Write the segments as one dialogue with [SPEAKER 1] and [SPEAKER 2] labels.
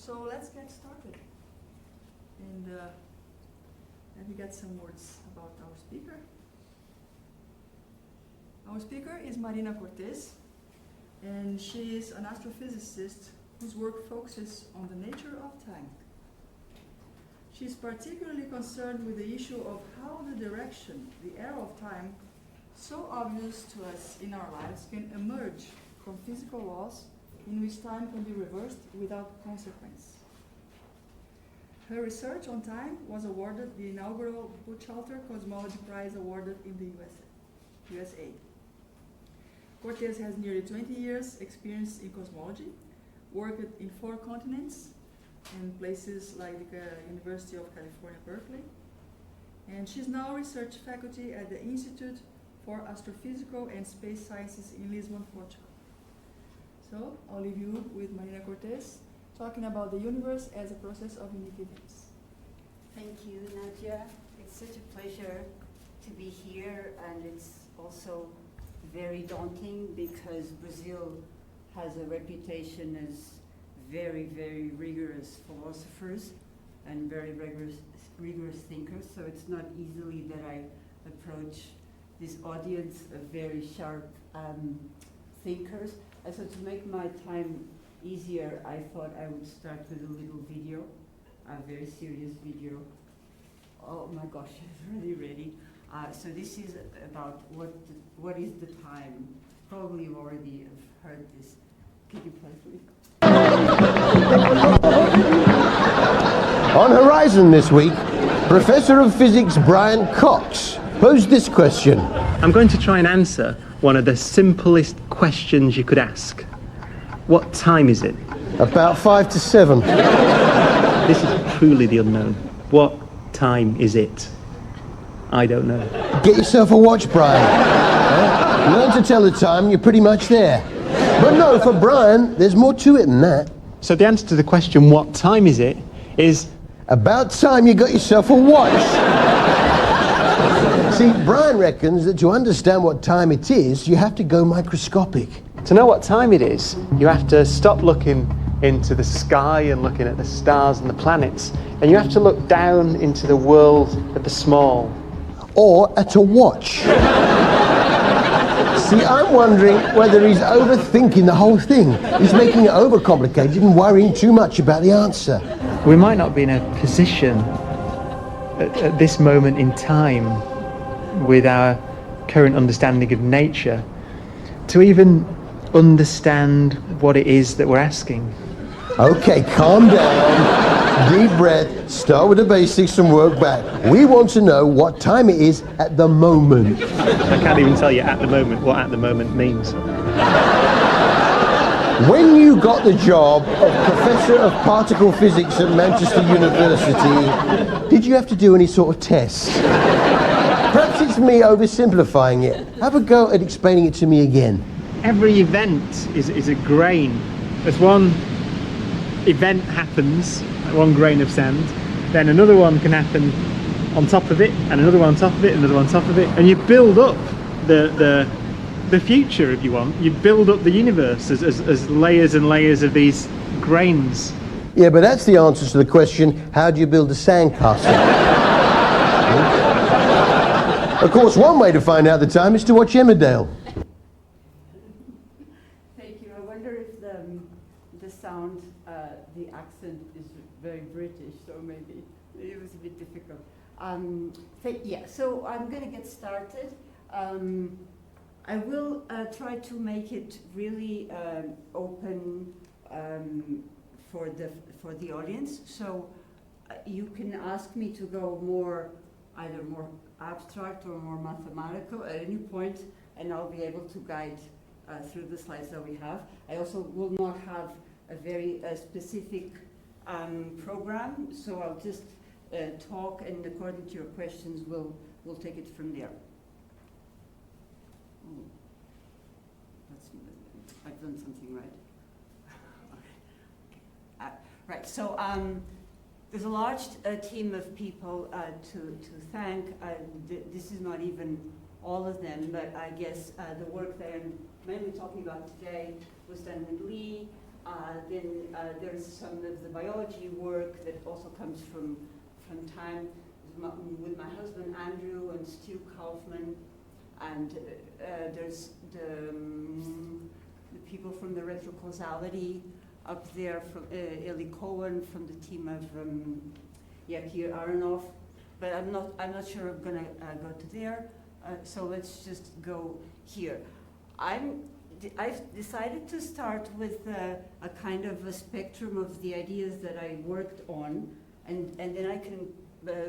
[SPEAKER 1] So let's get started. And let me get some words about our speaker. Our speaker is Marina Cortês, and she is an astrophysicist whose work focuses on the nature of time. She is particularly concerned with the issue of how the direction, the arrow of time, so obvious to us in our lives, can emerge from physical laws in which time can be reversed without consequence. Her research on time was awarded the inaugural Buchalter Cosmology Prize awarded in the USA. Cortês has nearly 20 years experience in cosmology, worked in 4 continents and places like the University of California, Berkeley. And she's now research faculty at the Institute for Astrophysical and Space Sciences in Lisbon, Portugal. So I'll leave you with Marina Cortês talking about the universe as a process of unique events.
[SPEAKER 2] Thank you, Nadia. It's such a pleasure to be here, and it's also very daunting because Brazil has a reputation as very, very rigorous philosophers and very rigorous thinkers, so it's not easily that I approach this audience of very sharp thinkers. And so to make my time easier, I thought I would start with a little video, a very serious video. Oh my gosh, it's already ready. So this is about what is the time. Probably you already have heard this. Can you play for me?
[SPEAKER 3] On Horizon this week, Professor of Physics Brian Cox posed this question.
[SPEAKER 4] I'm going to try and answer one of the simplest questions you could ask. What time is it?
[SPEAKER 3] About 5 to 7.
[SPEAKER 4] This is truly the unknown. What time is it? I don't know.
[SPEAKER 3] Get yourself a watch, Brian. Learn to tell the time and you're pretty much there. But no, for Brian, there's more to it than that.
[SPEAKER 4] So the answer to the question, what time is it, is...
[SPEAKER 3] About time you got yourself a watch. See, Brian reckons that to understand what time it is, you have to go microscopic.
[SPEAKER 4] To know what time it is, you have to stop looking into the sky and looking at the stars and the planets, and you have to look down into the world of the small.
[SPEAKER 3] Or at a watch. See, I'm wondering whether he's overthinking the whole thing. He's making it overcomplicated and worrying too much about the answer.
[SPEAKER 4] We might not be in a position at this moment in time, with our current understanding of nature, to even understand what it is that we're asking.
[SPEAKER 3] Okay, calm down, deep breath, start with the basics and work back. We want to know what time it is at the moment.
[SPEAKER 4] I can't even tell you at the moment what at the moment means.
[SPEAKER 3] When you got the job of Professor of Particle Physics at Manchester University, did you have to do any sort of test? Perhaps it's me oversimplifying it. Have a go at explaining it to me again.
[SPEAKER 4] Every event is a grain. As one event happens, like one grain of sand, then another one can happen on top of it, and another one on top of it, and another one on top of it, and you build up the future, if you want. You build up the universe as layers and layers of these grains.
[SPEAKER 3] Yeah, but that's the answer to the question, how do you build a sandcastle? Of course, one way to find out the time is to watch Emmerdale.
[SPEAKER 2] Thank you. I wonder if the sound, the accent is very British, so maybe it was a bit difficult. Yeah, so I'm going to get started. I will try to make it really open for the audience. So you can ask me to go either more abstract or more mathematical at any point, and I'll be able to guide through the slides that we have. I also will not have a very specific program, so I'll just talk, and according to your questions, we'll take it from there. I've done something right. Okay. Right. So there's a large team of people to thank. This is not even all of them, but I guess the work that I'm mainly talking about today was done with Lee, There's some of the biology work that also comes from time with my husband Andrew and Stu Kaufman, and there's the people from the retrocausality up there, from Eli Cohen from the team of Yakir Aronoff, but I'm not sure I'm gonna go to there. So let's just go here. I've decided to start with a kind of a spectrum of the ideas that I worked on, and then I can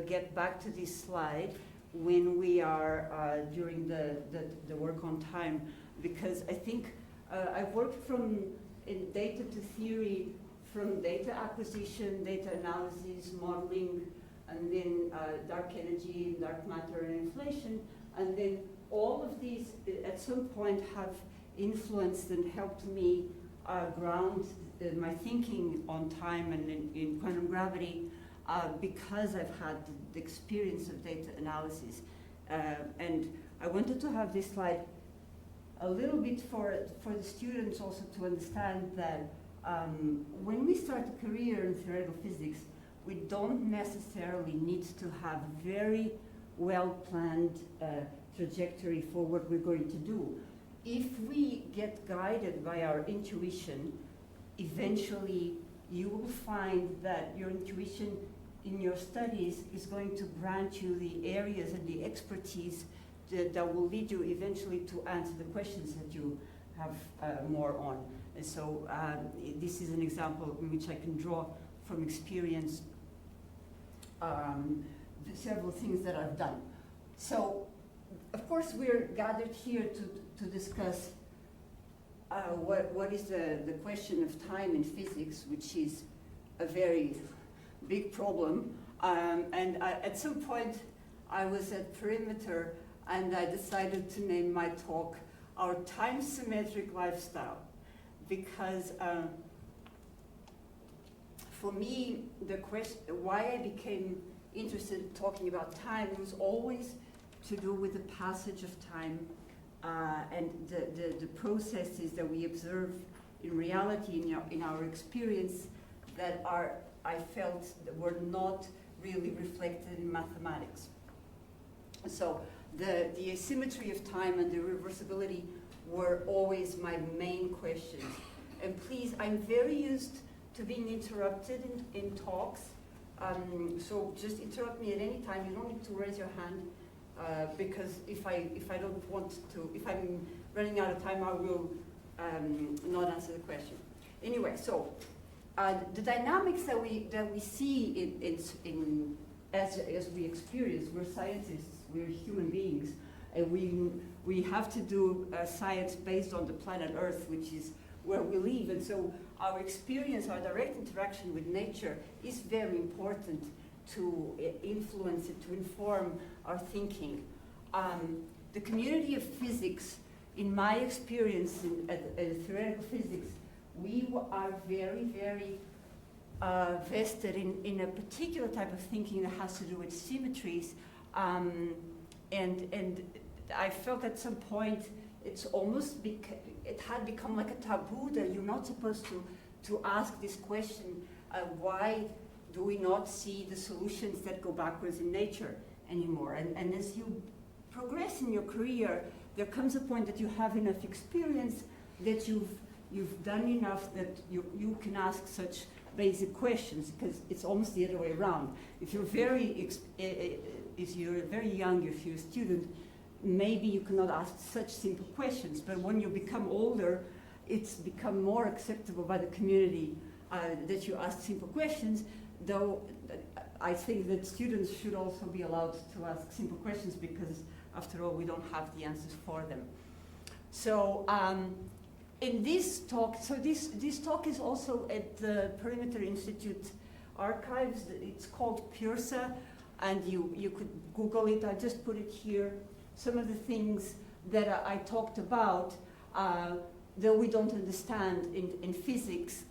[SPEAKER 2] get back to this slide when we are during the work on time, because I think I've worked from in data to theory, from data acquisition, data analysis, modeling, and then dark energy, dark matter, and inflation, and then all of these at some point have influenced and helped me ground my thinking on time and in quantum gravity, because I've had the experience of data analysis. And I wanted to have this slide a little bit for the students also to understand that when we start a career in theoretical physics, we don't necessarily need to have very well-planned trajectory for what we're going to do. If we get guided by our intuition, eventually you will find that your intuition in your studies is going to grant you the areas and the expertise that will lead you eventually to answer the questions that you have more on. And so this is an example in which I can draw from experience several things that I've done. So, of course, we're gathered here to discuss what is the question of time in physics, which is a very big problem. At some point, I was at Perimeter, and I decided to name my talk Our Time-Symmetric Lifestyle, because for me, the question why I became interested in talking about time was always to do with the passage of time and the processes that we observe in reality, in our experience, that I felt that were not really reflected in mathematics. So the asymmetry of time and the reversibility were always my main questions. And please, I'm very used to being interrupted in talks. So just interrupt me at any time. You don't need to raise your hand, because if I don't want to, if I'm running out of time, I will not answer the question. Anyway, so the dynamics that we see as we experience, we're scientists, we're human beings, and we have to do science based on the planet Earth, which is where we live, and so our experience, our direct interaction with nature is very important to influence it, to inform our thinking. The community of physics, in my experience at theoretical physics, we are very, very vested in a particular type of thinking that has to do with symmetries, and I felt at some point it's almost it had become like a taboo that you're not supposed to ask this question, why do we not see the solutions that go backwards in nature anymore? And as you progress in your career, there comes a point that you have enough experience that you've done enough that you can ask such basic questions, because it's almost the other way around. If you're very young, if you're a student, maybe you cannot ask such simple questions, but when you become older, it's become more acceptable by the community that you ask simple questions, though I think that students should also be allowed to ask simple questions, because after all, we don't have the answers for them. So in this talk, this talk is also at the Perimeter Institute archives. It's called PURSA, and you could Google it. I just put it here. Some of the things that I talked about, though we don't understand in physics,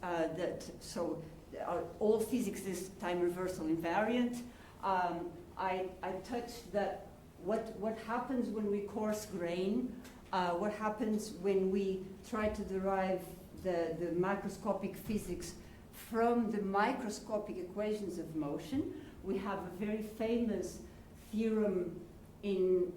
[SPEAKER 2] all physics is time reversal invariant. I touched that what happens when we coarse grain, what happens when we try to derive the microscopic physics from the microscopic equations of motion. We have a very famous theorem in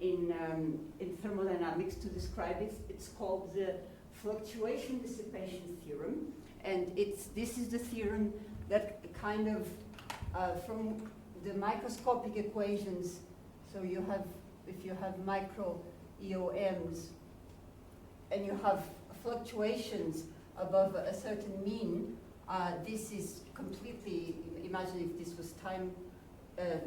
[SPEAKER 2] thermodynamics to describe it. It's called the fluctuation dissipation theorem, and this is the theorem that kind of from the microscopic equations. So you have, if you have micro EOMs and you have fluctuations above a certain mean, this is completely, imagine if this was time, the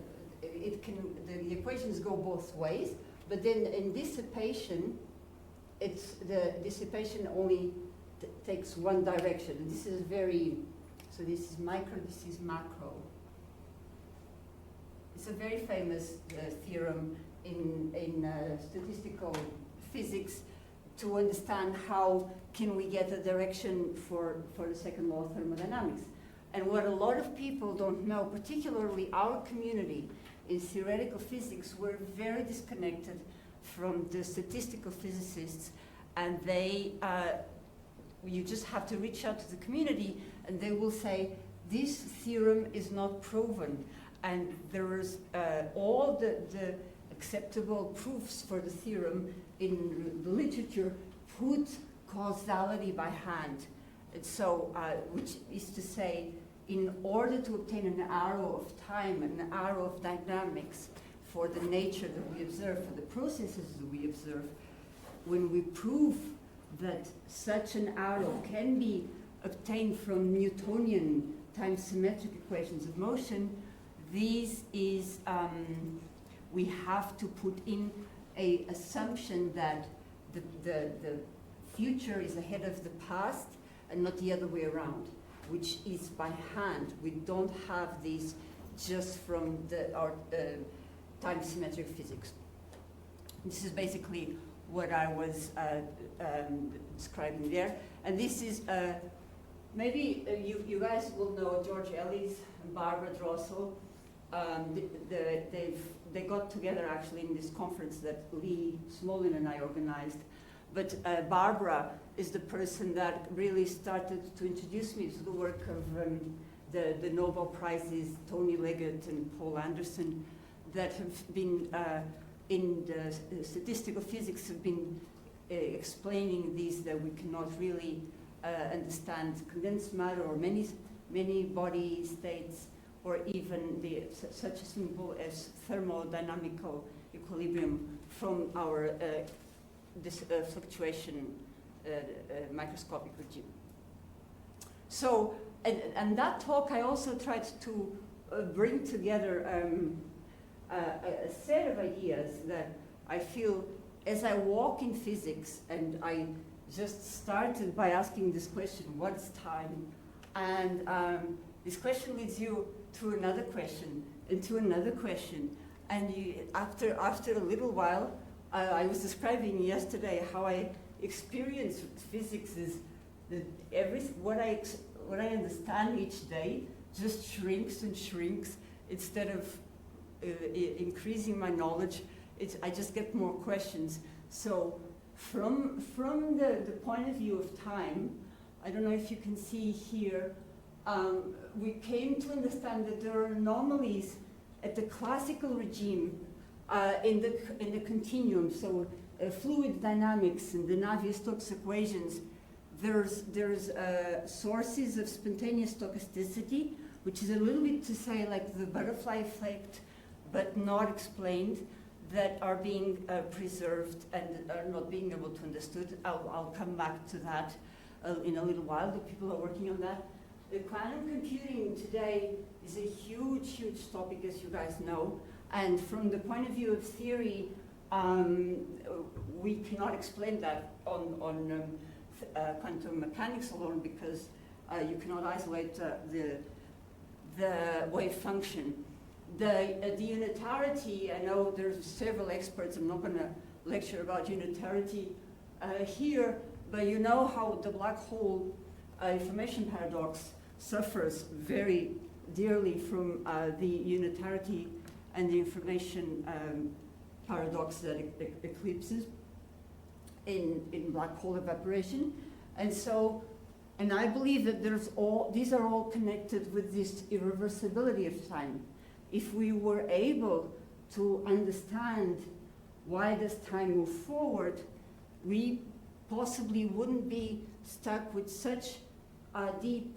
[SPEAKER 2] equations go both ways, but then in dissipation, the dissipation only takes one direction. And this is so this is micro, this is macro. It's a very famous theorem in statistical physics to understand how can we get a direction for the second law of thermodynamics. And what a lot of people don't know, particularly our community in theoretical physics, we're very disconnected from the statistical physicists, and you just have to reach out to the community and they will say, this theorem is not proven. And there's all the acceptable proofs for the theorem in the literature put causality by hand. And so, which is to say, in order to obtain an arrow of time, an arrow of dynamics for the nature that we observe, for the processes that we observe, when we prove that such an arrow can be obtained from Newtonian time-symmetric equations of motion, we have to put in an assumption that the future is ahead of the past and not the other way around, which is by hand. We don't have these just from our time-symmetric physics. This is basically what I was describing there. And this is, maybe you guys will know George Ellis and Barbara Drossel. They got together actually in this conference that Lee Smolin and I organized. But Barbara is the person that really started to introduce me to the work of the Nobel Prizes, Tony Leggett and Paul Anderson, that have been in the statistical physics have been explaining these, that we cannot really understand condensed matter or many body states, or even such a symbol as thermodynamical equilibrium from our fluctuation microscopic regime. So, and that talk I also tried to bring together a set of ideas that I feel as I walk in physics, and I just started by asking this question, what's time? And this question leads you to another question, and to another question. And after a little while, I was describing yesterday how I experience physics is that what I understand each day just shrinks and shrinks instead of increasing my knowledge. I just get more questions. So from the point of view of time, I don't know if you can see here, we came to understand that there are anomalies at the classical regime in the continuum. So fluid dynamics and the Navier-Stokes equations, there's sources of spontaneous stochasticity, which is a little bit to say like the butterfly effect, but not explained, that are being preserved and are not being able to understood. I'll come back to that in a little while. The people are working on that. The quantum computing today is a huge, huge topic, as you guys know. And from the point of view of theory, we cannot explain that on quantum mechanics alone, because you cannot isolate the wave function. The unitarity, I know there's several experts, I'm not going to lecture about unitarity here, but you know how the black hole information paradox suffers very dearly from the unitarity and the information paradox that eclipses in black hole evaporation. And so And I believe that these are all connected with this irreversibility of time. If we were able to understand why does time move forward, we possibly wouldn't be stuck with such deep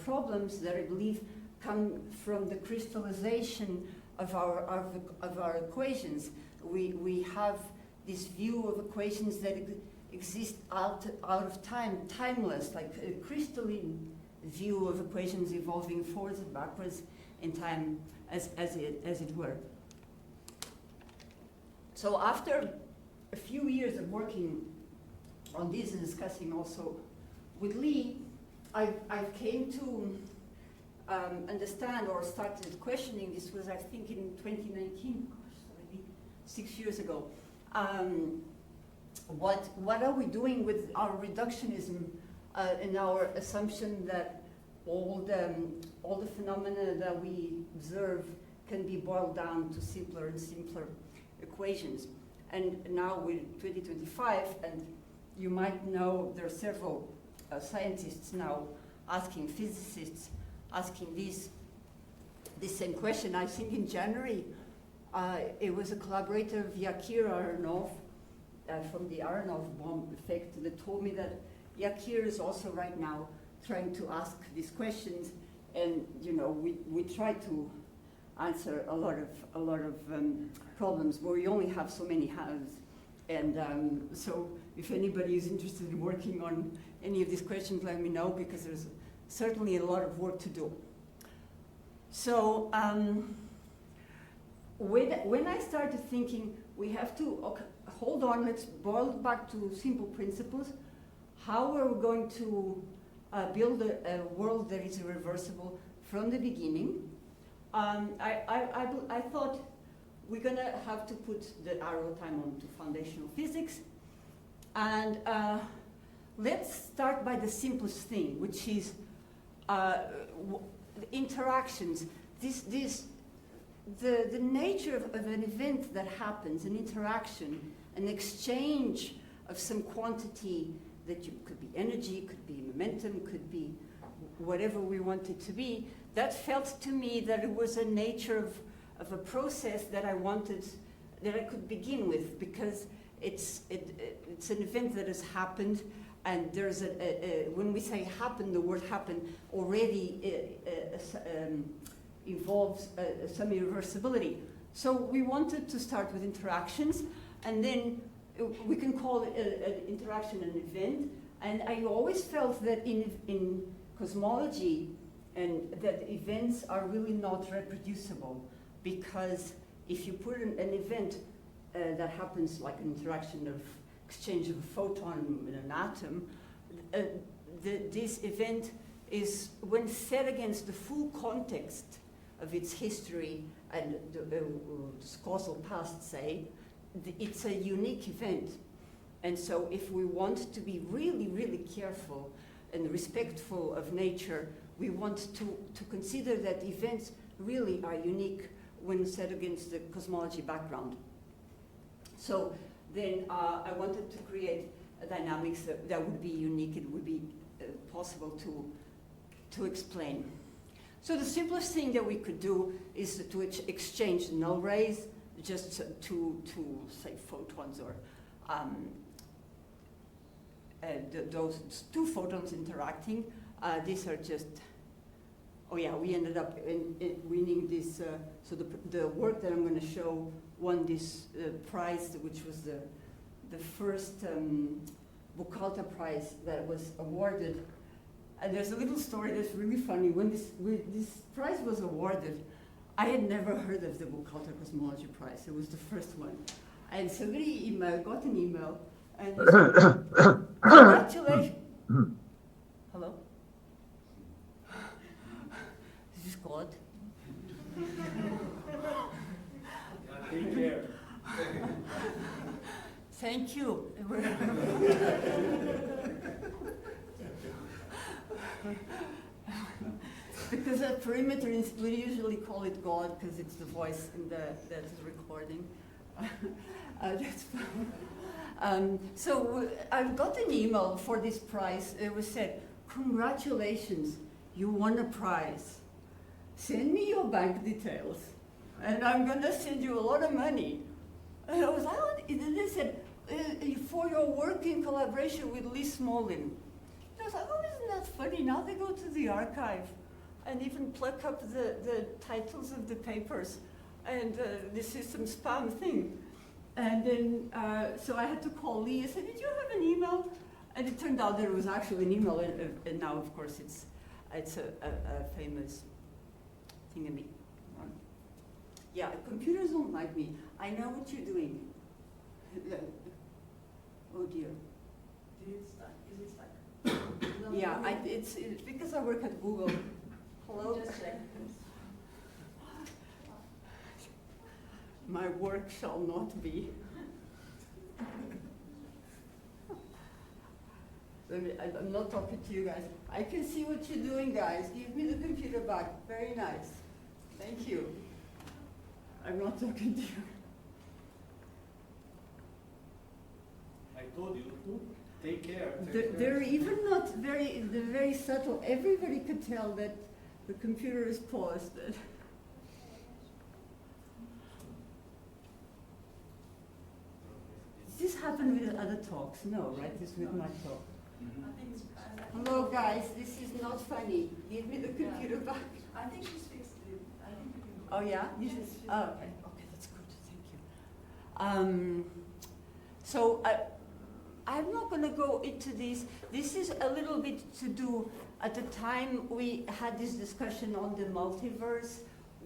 [SPEAKER 2] problems that I believe come from the crystallization of our equations. We have this view of equations that exist out of time, timeless, like a crystalline view of equations evolving forwards and backwards in time, as it were. So after a few years of working on this and discussing also with Lee, I came to understand or started questioning. This was, I think, in 2019, gosh, already 6 years ago. What are we doing with our reductionism and our assumption that all the phenomena that we observe can be boiled down to simpler and simpler equations? And now we're 2025, and you might know there are several scientists now asking, physicists asking this same question. I think in January, it was a collaborator of Yakir Aronov from the Aronov bomb effect that told me that Yakir is also right now trying to ask these questions, and we try to answer a lot of problems, but we only have so many hands, and so if anybody is interested in working on any of these questions, let me know, because there's certainly a lot of work to do. So when I started thinking, we have to, okay, hold on, let's boil it back to simple principles. How are we going to build a world that is irreversible from the beginning? I thought we're going to have to put the arrow time onto foundational physics. And let's start by the simplest thing, which is interactions. The nature of an event that happens, an interaction, an exchange of some quantity that could be energy, could be momentum, could be whatever we want it to be, that felt to me that it was a nature of a process that I wanted, that I could begin with, because it's an event that has happened, and there's when we say happen, the word happen already involves some irreversibility. So we wanted to start with interactions, and then we can call it an interaction an event. And I always felt that in cosmology, and that events are really not reproducible, because if you put an event that happens like an interaction of exchange of a photon in an atom, this event is, when set against the full context of its history and the causal past, say, it's a unique event. And so if we want to be really, really careful and respectful of nature, we want to consider that events really are unique when set against the cosmology background. So then I wanted to create a dynamics that would be unique, it would be possible to explain. So the simplest thing that we could do is to exchange null rays, just to say photons, or those two photons interacting. These are just, oh yeah, we ended up winning this, so the work that I'm going to show won this prize, which was the first Buchalter Prize that was awarded. And there's a little story that's really funny. When this prize was awarded, I had never heard of the Buchalter Cosmology Prize. It was the first one. And somebody got an email, and congratulations. Hello? Is this God?
[SPEAKER 5] Take care.
[SPEAKER 2] Thank you. Because at Perimeter, we usually call it God because it's the voice in that is recording. That's So I got an email for this prize. It was said, congratulations, you won a prize. Send me your bank details, and I'm gonna send you a lot of money. And I was like, oh, and then they said, for your work in collaboration with Lee Smolin. And I was like, oh, isn't that funny? Now they go to the archive and even pluck up the titles of the papers. And this is some spam thing. And then, so I had to call Lee. I said, did you have an email? And it turned out there was actually an email, and now, of course, it's a famous thingamy. Yeah, computers don't like me. I know what you're doing. Oh dear.
[SPEAKER 1] Is it stuck?
[SPEAKER 2] Yeah, it's because I work at Google. Hello?
[SPEAKER 1] Just check.
[SPEAKER 2] My work shall not be. I'm not talking to you guys. I can see what you're doing, guys. Give me the computer back. Very nice. Thank you. I'm not talking to you.
[SPEAKER 5] I told you to take care.
[SPEAKER 2] They're even not they're very subtle. Everybody could tell that the computer is paused. Does this happen with other talks? No, right? This is with my talk.
[SPEAKER 1] I think it's.
[SPEAKER 2] Hello, guys. This is not funny. Give me the computer back.
[SPEAKER 1] I think she's fixed it. I think you can.
[SPEAKER 2] Oh yeah.
[SPEAKER 1] Yes.
[SPEAKER 2] Oh, okay. Okay, that's good. Thank you. So I'm not going to go into this. This is a little bit to do. At the time we had this discussion on the multiverse.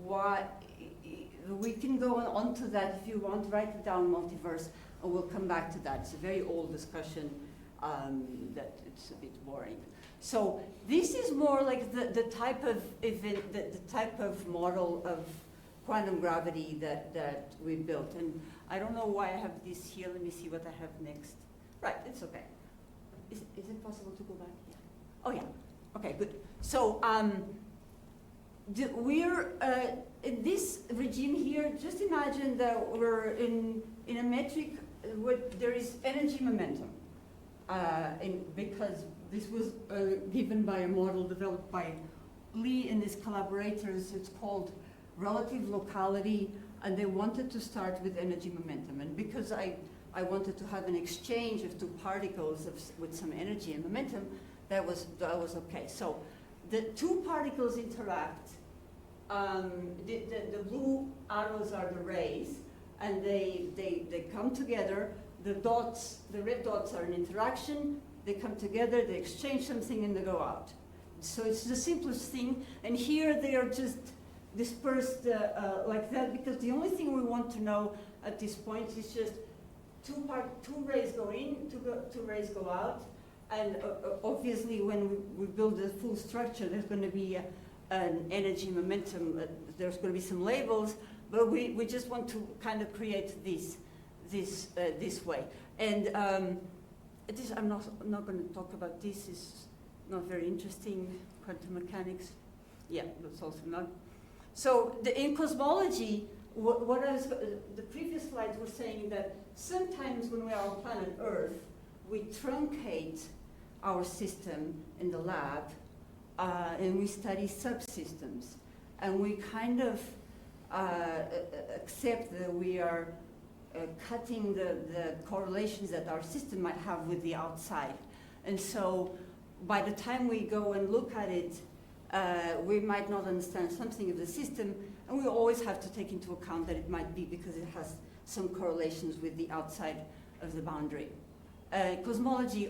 [SPEAKER 2] Why we can go on to that if you want. Write it down, multiverse, and we'll come back to that. It's a very old discussion. That it's a bit boring. So this is more like the type of event, the type of model of quantum gravity that we built. And I don't know why I have this here. Let me see what I have next. Right, it's okay. Is it possible to go back? Yeah. Oh yeah. Okay, good. So we're in this regime here. Just imagine that we're in a metric where there is energy momentum. Because this was given by a model developed by Lee and his collaborators. It's called relative locality, and they wanted to start with energy momentum. And because I wanted to have an exchange of two particles with some energy and momentum, that was okay. So the two particles interact. The blue arrows are the rays, and they come together. The red dots are an interaction. They come together, they exchange something, and they go out. So it's the simplest thing. And here they are just dispersed like that, because the only thing we want to know at this point is just two rays go in, two rays go out. And obviously, when we build the full structure, there's going to be an energy momentum. There's going to be some labels, but we just want to kind of create this way. And this, I'm not going to talk about this. It's not very interesting. Quantum mechanics, yeah, that's also not. So in cosmology, the previous slides were saying that sometimes when we are on planet Earth, we truncate our system in the lab, and we study subsystems, and we kind of accept that we are cutting the correlations that our system might have with the outside. And so by the time we go and look at it, we might not understand something of the system, and we always have to take into account that it might be because it has some correlations with the outside of the boundary. Cosmology,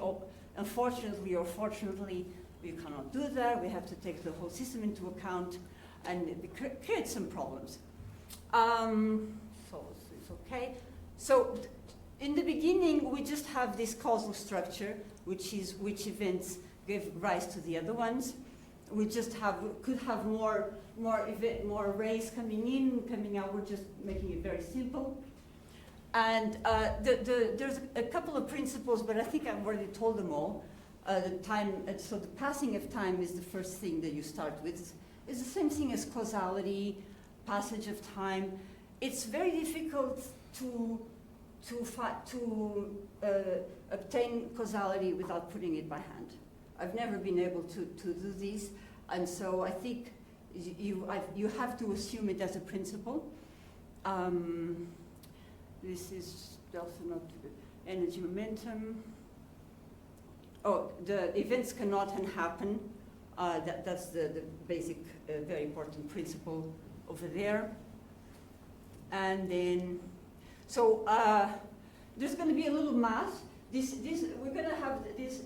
[SPEAKER 2] unfortunately or fortunately, we cannot do that. We have to take the whole system into account, and it creates some problems. So it's okay. So in the beginning, we just have this causal structure, which is which events give rise to the other ones. We just could have more rays coming in, coming out. We're just making it very simple. And there's a couple of principles, but I think I've already told them all. So the passing of time is the first thing that you start with. It's the same thing as causality, passage of time. It's very difficult to obtain causality without putting it by hand. I've never been able to do this, and so I think you have to assume it as a principle. This is also not energy momentum. Oh, the events cannot happen. That's the basic, very important principle over there. And then, so there's going to be a little math. We're going to have these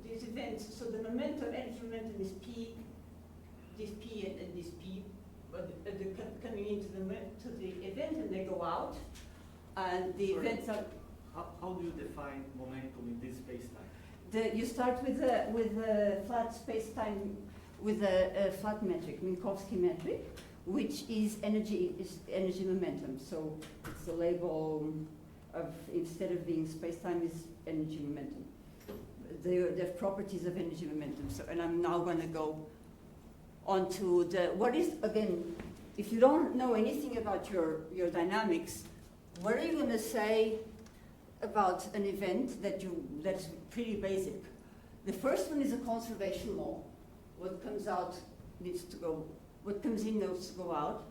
[SPEAKER 2] events. So the momentum, energy momentum is P, this P and this P, but they're coming into the event and they go out. And the events are.
[SPEAKER 5] How do you define momentum in this space-time?
[SPEAKER 2] You start with a flat space-time with a flat metric, Minkowski metric, which is energy momentum. So it's the label of, instead of being space-time, is energy momentum. The properties of energy momentum. So, and I'm now going to go on to what is, again, if you don't know anything about your dynamics, what are you going to say about an event that's pretty basic? The first one is a conservation law. What comes out needs to go, what comes in needs to go out.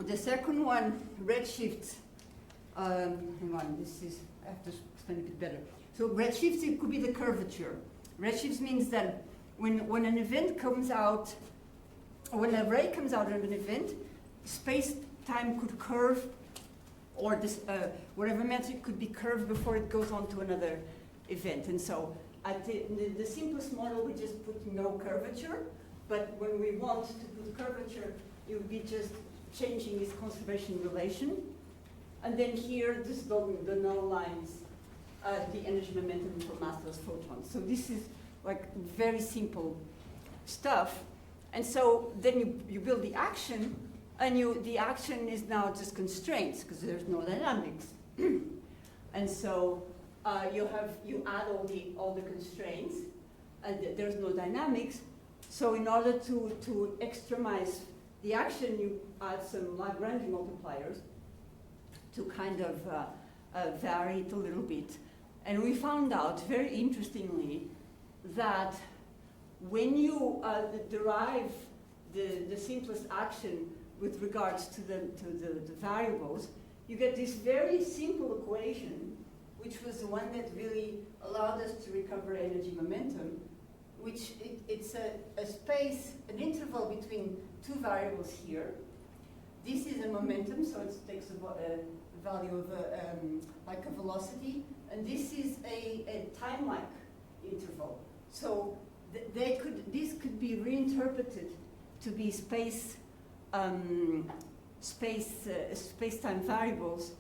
[SPEAKER 2] The second one, redshift, hang on, I have to explain a bit better. So redshift, it could be the curvature. Redshift means that when an event comes out, or when a ray comes out of an event, space-time could curve, or this, whatever metric could be curved before it goes on to another event. And so at the simplest model, we just put no curvature, but when we want to put curvature, it would be just changing this conservation relation. And then here, this the null lines, the energy momentum for massless photons. So this is like very simple stuff. And so then you build the action, and the action is now just constraints because there's no dynamics. And so you add all the constraints, and there's no dynamics. So in order to extremize the action, you add some Lagrange multipliers to kind of vary it a little bit. And we found out, very interestingly, that when you derive the simplest action with regards to the variables, you get this very simple equation, which was the one that really allowed us to recover energy momentum, which it's a space, an interval between two variables here. This is a momentum, so it takes a value of like a velocity, and this is a time-like interval. So this could be reinterpreted to be space-time variables,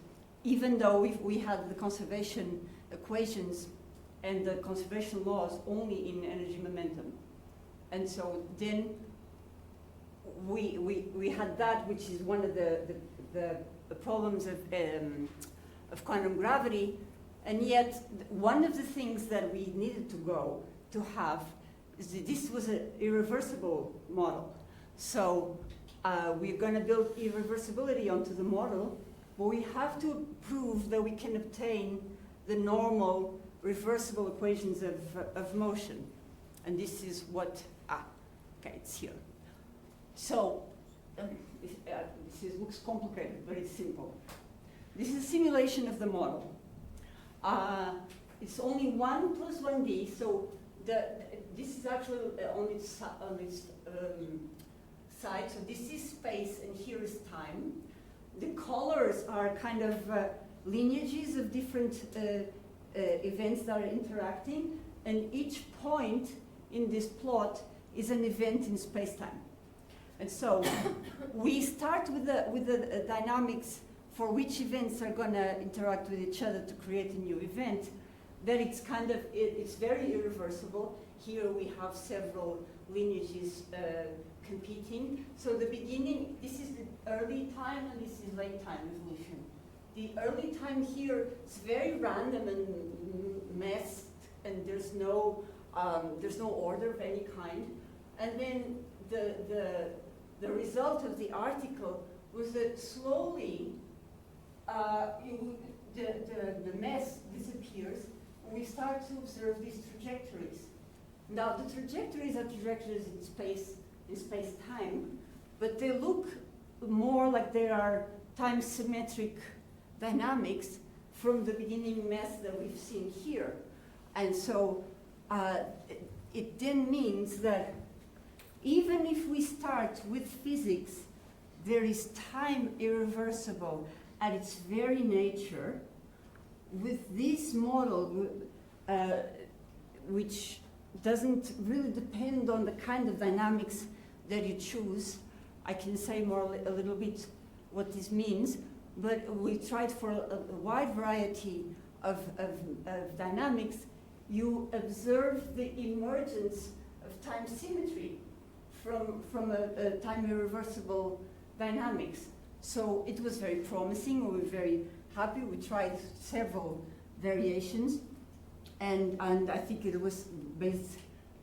[SPEAKER 2] even though we had the conservation equations and the conservation laws only in energy momentum. And so then we had that, which is one of the problems of quantum gravity. And yet, one of the things that we needed to have is that this was an irreversible model. So we're going to build irreversibility onto the model, but we have to prove that we can obtain the normal reversible equations of motion. And this is what, okay, it's here. So this looks complicated, but it's simple. This is a simulation of the model. It's only 1 plus 1D, so this is actually on its side. So this is space, and here is time. The colors are kind of lineages of different events that are interacting, and each point in this plot is an event in space-time. And so we start with the dynamics for which events are going to interact with each other to create a new event. Then it's kind of, it's very irreversible. Here we have several lineages competing. So the beginning, this is the early time, and this is late time evolution. The early time here is very random and messed, and there's no order of any kind. And then the result of the article was that slowly the mess disappears. We start to observe these trajectories. Now, the trajectories are trajectories in space-time, but they look more like they are time-symmetric dynamics from the beginning mess that we've seen here. And so it then means that even if we start with physics, there is time irreversible at its very nature. With this model, which doesn't really depend on the kind of dynamics that you choose, I can say a little bit what this means, but we tried for a wide variety of dynamics. You observe the emergence of time symmetry from a time irreversible dynamics. So it was very promising. We were very happy. We tried several variations, and I think it was based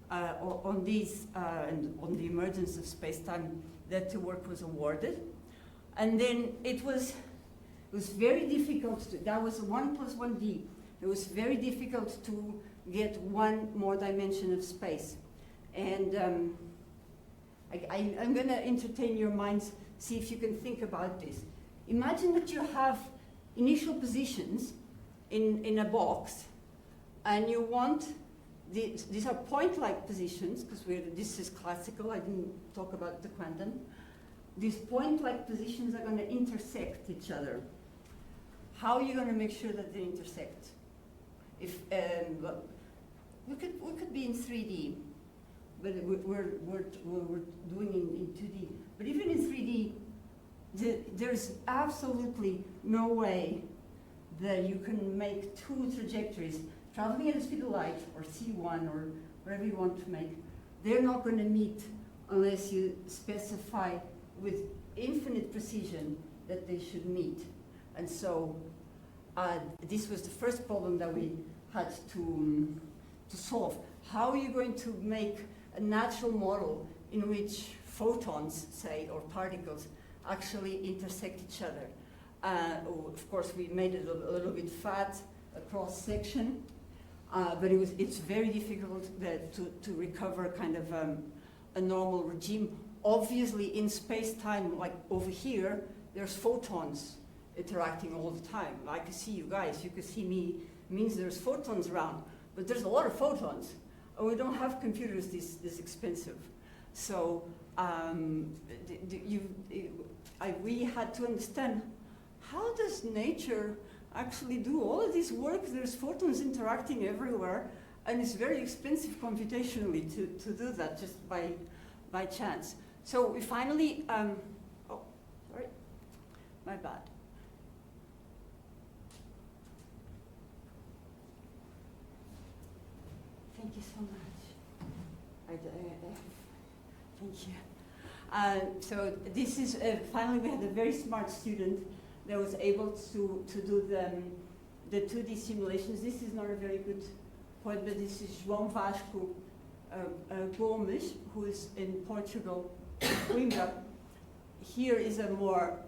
[SPEAKER 2] on these and on the emergence of space-time that the work was awarded. And then it was very difficult to, that was 1 + 1D. It was very difficult to get one more dimension of space. And I'm going to entertain your minds, see if you can think about this. Imagine that you have initial positions in a box, and you want, these are point-like positions, because this is classical, I didn't talk about the quantum. These point-like positions are going to intersect each other. How are you going to make sure that they intersect? If well, we could be in 3D, but we're doing in 2D. But even in 3D, there's absolutely no way that you can make two trajectories traveling at the speed of light, or C1, or whatever you want to make. They're not going to meet unless you specify with infinite precision that they should meet. And so this was the first problem that we had to solve. How are you going to make a natural model in which photons, say, or particles, actually intersect each other? Of course, we made it a little bit fat, a cross-section, but it's very difficult to recover kind of a normal regime. Obviously, in space-time, like over here, there's photons interacting all the time. I can see you guys, you can see me, means there's photons around, but there's a lot of photons. And we don't have computers this expensive. So we had to understand, how does nature actually do all of this work? There's photons interacting everywhere, and it's very expensive computationally to do that just by chance. So we finally, oh, sorry, my bad. Thank you so much. Thank you. So this is, finally we had a very smart student that was able to do the 2D simulations. This is not a very good point, but this is João Vasco Gomes, who is in Portugal, Coimbra. Here is a more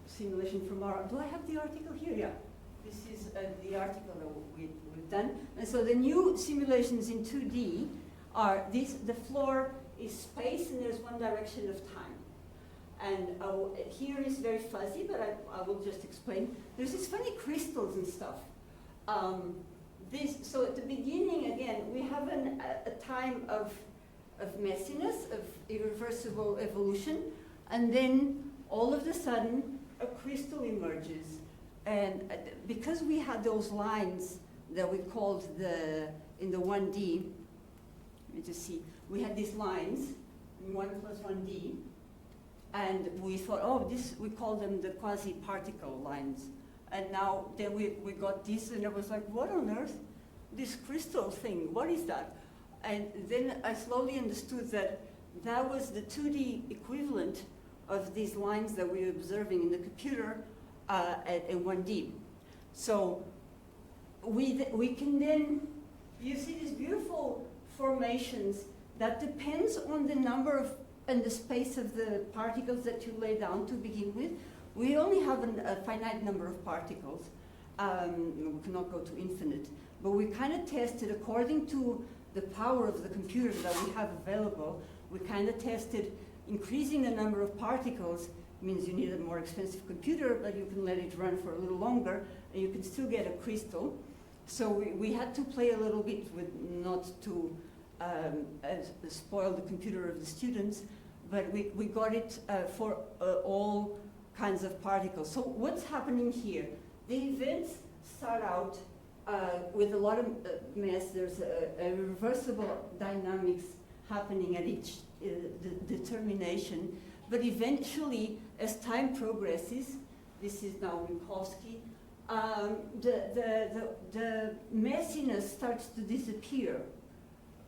[SPEAKER 2] simulation from our, do I have the article here? Yeah. This is the article that we've done. And so the new simulations in 2D are this, the floor is space and there's one direction of time. And here is very fuzzy, but I will just explain. There's these funny crystals and stuff. So at the beginning, again, we have a time of messiness, of irreversible evolution, and then all of a sudden, a crystal emerges. And because we had those lines that we called in the 1D, let me just see, we had these lines, 1 + 1D, and we thought, oh, we call them the quasi-particle lines. And now then we got this, and I was like, what on earth? This crystal thing, what is that? And then I slowly understood that that was the 2D equivalent of these lines that we were observing in the computer in 1D. So we can then, you see these beautiful formations that depends on the number of and the space of the particles that you lay down to begin with. We only have a finite number of particles. We cannot go to infinite. But we kind of tested according to the power of the computer that we have available. We kind of tested increasing the number of particles means you need a more expensive computer, but you can let it run for a little longer, and you can still get a crystal. So we had to play a little bit with not to spoil the computer of the students, but we got it for all kinds of particles. So what's happening here? The events start out with a lot of mass. There's a reversible dynamics happening at each determination, but eventually, as time progresses, this is now Minkowski, the messiness starts to disappear.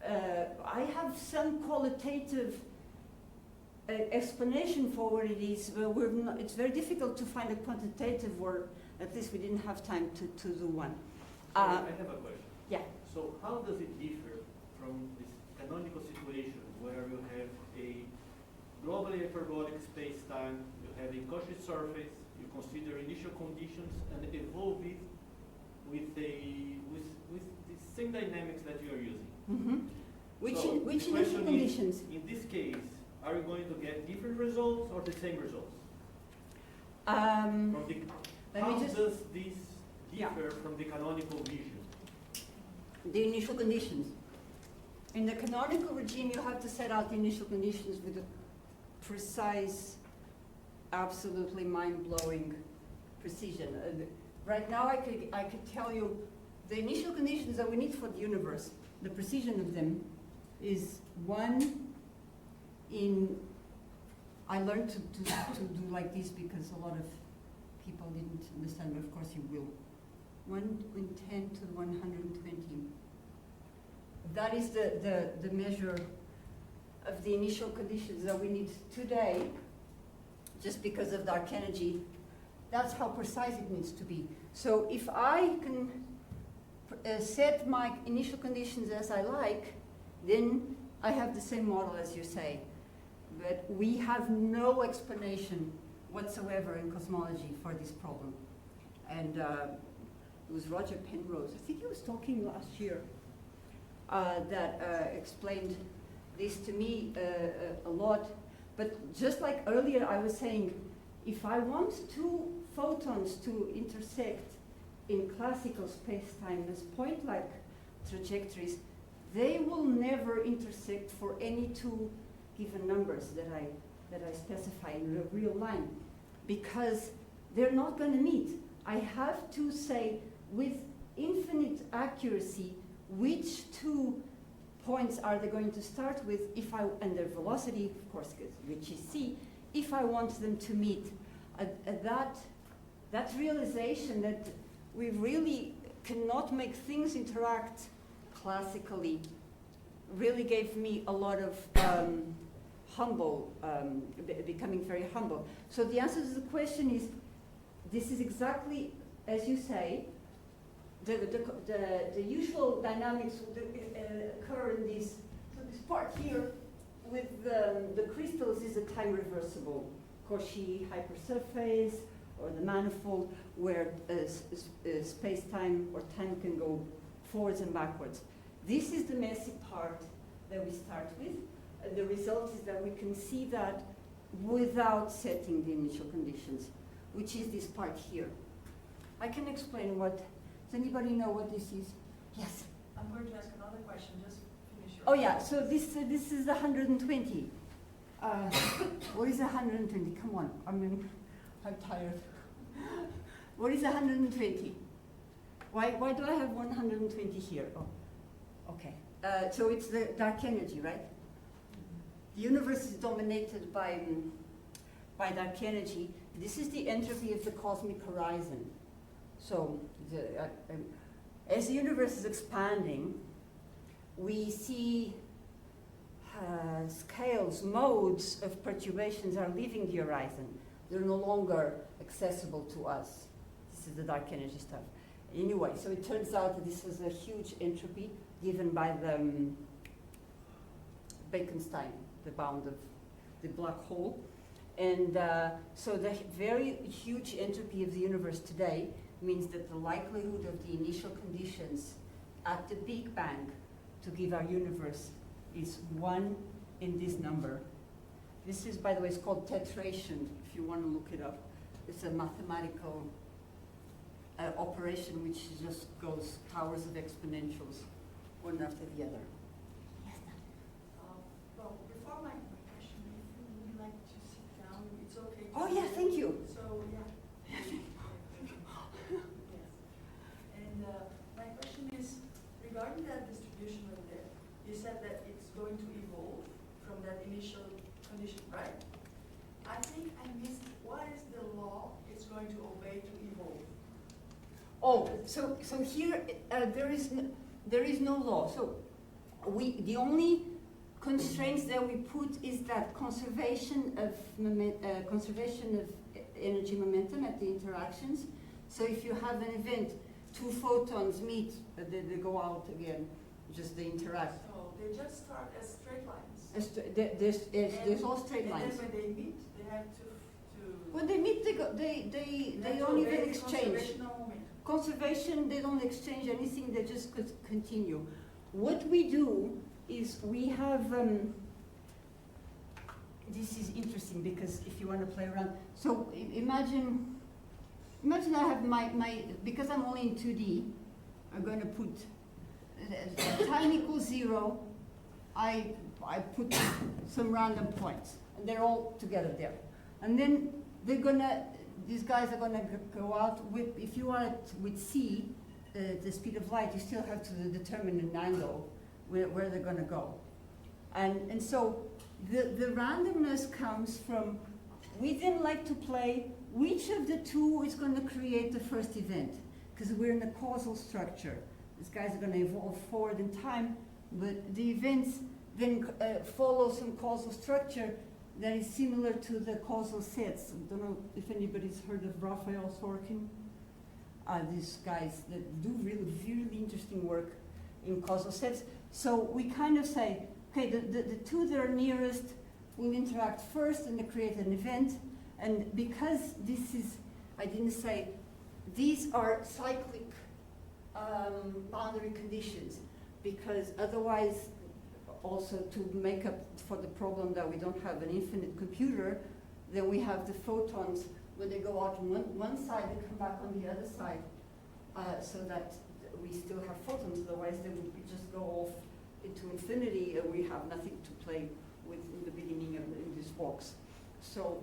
[SPEAKER 2] I have some qualitative explanation for what it is, but it's very difficult to find a quantitative word. At least we didn't have time to do one.
[SPEAKER 5] So I have a question.
[SPEAKER 2] Yeah.
[SPEAKER 5] So how does it differ from this canonical situation where you have a globally hyperbolic space-time, you have a Cauchy surface, you consider initial conditions and evolve it with the same dynamics that you are using?
[SPEAKER 2] Mm-hmm. Which
[SPEAKER 5] So
[SPEAKER 2] which
[SPEAKER 5] the
[SPEAKER 2] initial
[SPEAKER 5] question is,
[SPEAKER 2] conditions?
[SPEAKER 5] in this case, are you going to get different results or the same results? From the,
[SPEAKER 2] Let
[SPEAKER 5] how
[SPEAKER 2] me just-
[SPEAKER 5] does this
[SPEAKER 2] Yeah.
[SPEAKER 5] differ from the canonical vision?
[SPEAKER 2] The initial conditions. In the canonical regime, you have to set out the initial conditions with a precise, absolutely mind-blowing precision. Right now, I could tell you the initial conditions that we need for the universe. The precision of them is 1 in. I learned to do like this because a lot of people didn't understand, but of course you will. 1 in 10 to the 120. That is the measure of the initial conditions that we need today, just because of dark energy. That's how precise it needs to be. So if I can set my initial conditions as I like, then I have the same model as you say. But we have no explanation whatsoever in cosmology for this problem. And it was Roger Penrose, I think he was talking last year, that explained this to me a lot. But just like earlier I was saying, if I want 2 photons to intersect in classical space-time as point-like trajectories, they will never intersect for any 2 given numbers that I specify in a real line, because they're not going to meet. I have to say with infinite accuracy which 2 points are they going to start with and their velocity, of course, which is c, if I want them to meet. That realization that we really cannot make things interact classically really gave me a lot of becoming very humble. So the answer to the question is, this is exactly as you say. The usual dynamics occur in this part here with the crystals is a time reversible Cauchy hypersurface or the manifold where space-time or time can go forwards and backwards. This is the messy part that we start with. The result is that we can see that without setting the initial conditions, which is this part here. I can explain what. Does anybody know what this is? Yes.
[SPEAKER 1] I'm going to ask another question, just finish your...
[SPEAKER 2] Oh yeah, so this is 120. What is 120? Come on, I'm tired. What is 120? Why do I have 120 here? Oh, okay. So it's the dark energy, right? The universe is dominated by dark energy. This is the entropy of the cosmic horizon. So as the universe is expanding, we see scales, modes of perturbations are leaving the horizon. They're no longer accessible to us. This is the dark energy stuff. Anyway, so it turns out that this was a huge entropy given by the Bekenstein, the bound of the black hole. And so the very huge entropy of the universe today means that the likelihood of the initial conditions at the Big Bang to give our universe is 1 in this number. This is, by the way, it's called tetration, if you want to look it up. It's a mathematical operation which just goes towers of exponentials, one after the other.
[SPEAKER 1] Well, before my question, if you would like to sit down, it's okay.
[SPEAKER 2] Oh yeah, thank you.
[SPEAKER 1] So, yeah. Yes. And my question is, regarding that distribution over there, you said that it's going to evolve from that initial condition, right? I think I missed, what is the law it's going to obey to evolve?
[SPEAKER 2] Oh, so here there is no law. So the only constraints that we put is that conservation of energy momentum at the interactions. So if you have an event, 2 photons meet, they go out again, just they interact.
[SPEAKER 1] So they just start as straight lines.
[SPEAKER 2] There's all straight lines.
[SPEAKER 1] And then when they meet, they have to
[SPEAKER 2] When they meet, they don't even exchange. Conservation, they don't exchange anything, they just could continue. What we do is we have, this is interesting because if you want to play around, so imagine I have my because I'm only in 2D, I'm going to put time equals 0, I put some random points, and they're all together there. And then these guys are gonna go out with, if you are with c, the speed of light, you still have to determine an angle where they're gonna go. And so the randomness comes from, we then like to play which of the two is gonna create the first event, because we're in a causal structure. These guys are gonna evolve forward in time, but the events then follow some causal structure that is similar to the causal sets. I don't know if anybody's heard of Raphael Sorkin. These guys that do really interesting work in causal sets. So we kind of say, okay, the two that are nearest will interact first and they create an event. And because this is, I didn't say, these are cyclic boundary conditions, because otherwise, also to make up for the problem that we don't have an infinite computer, then we have the photons, when they go out on one side, they come back on the other side, so that we still have photons, otherwise they would just go off into infinity and we have nothing to play with in the beginning of in this box. So,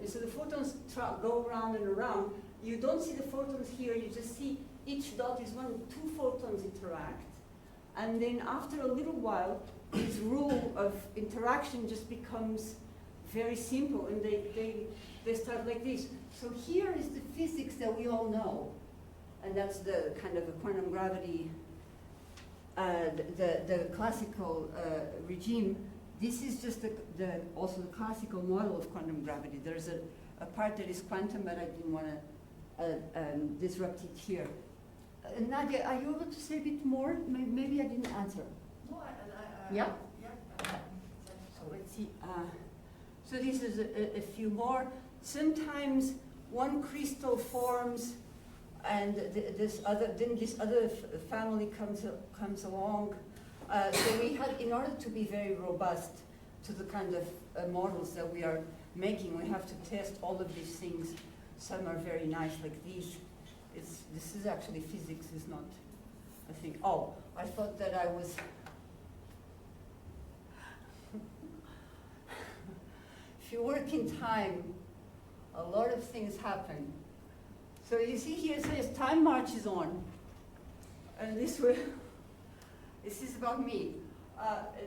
[SPEAKER 2] so the photons go around and around. You don't see the photons here, you just see each dot is 2 photons interact. And then after a little while, this rule of interaction just becomes very simple, and they start like this. So here is the physics that we all know, and that's the kind of the quantum gravity, the classical regime. This is just also the classical model of quantum gravity. There's a part that is quantum, but I didn't want to disrupt it here. Nadia, are you able to say a bit more? Maybe I didn't answer.
[SPEAKER 1] No,
[SPEAKER 2] Yeah?
[SPEAKER 1] Yeah.
[SPEAKER 2] So let's see. So this is a few more. Sometimes one crystal forms, and this other family comes along. So we had, in order to be very robust to the kind of models that we are making, we have to test all of these things. Some are very nice, like these. This is actually physics, is not, I think. Oh, I thought that I was. If you work in time, a lot of things happen. So you see here it says time marches on. And this is about me.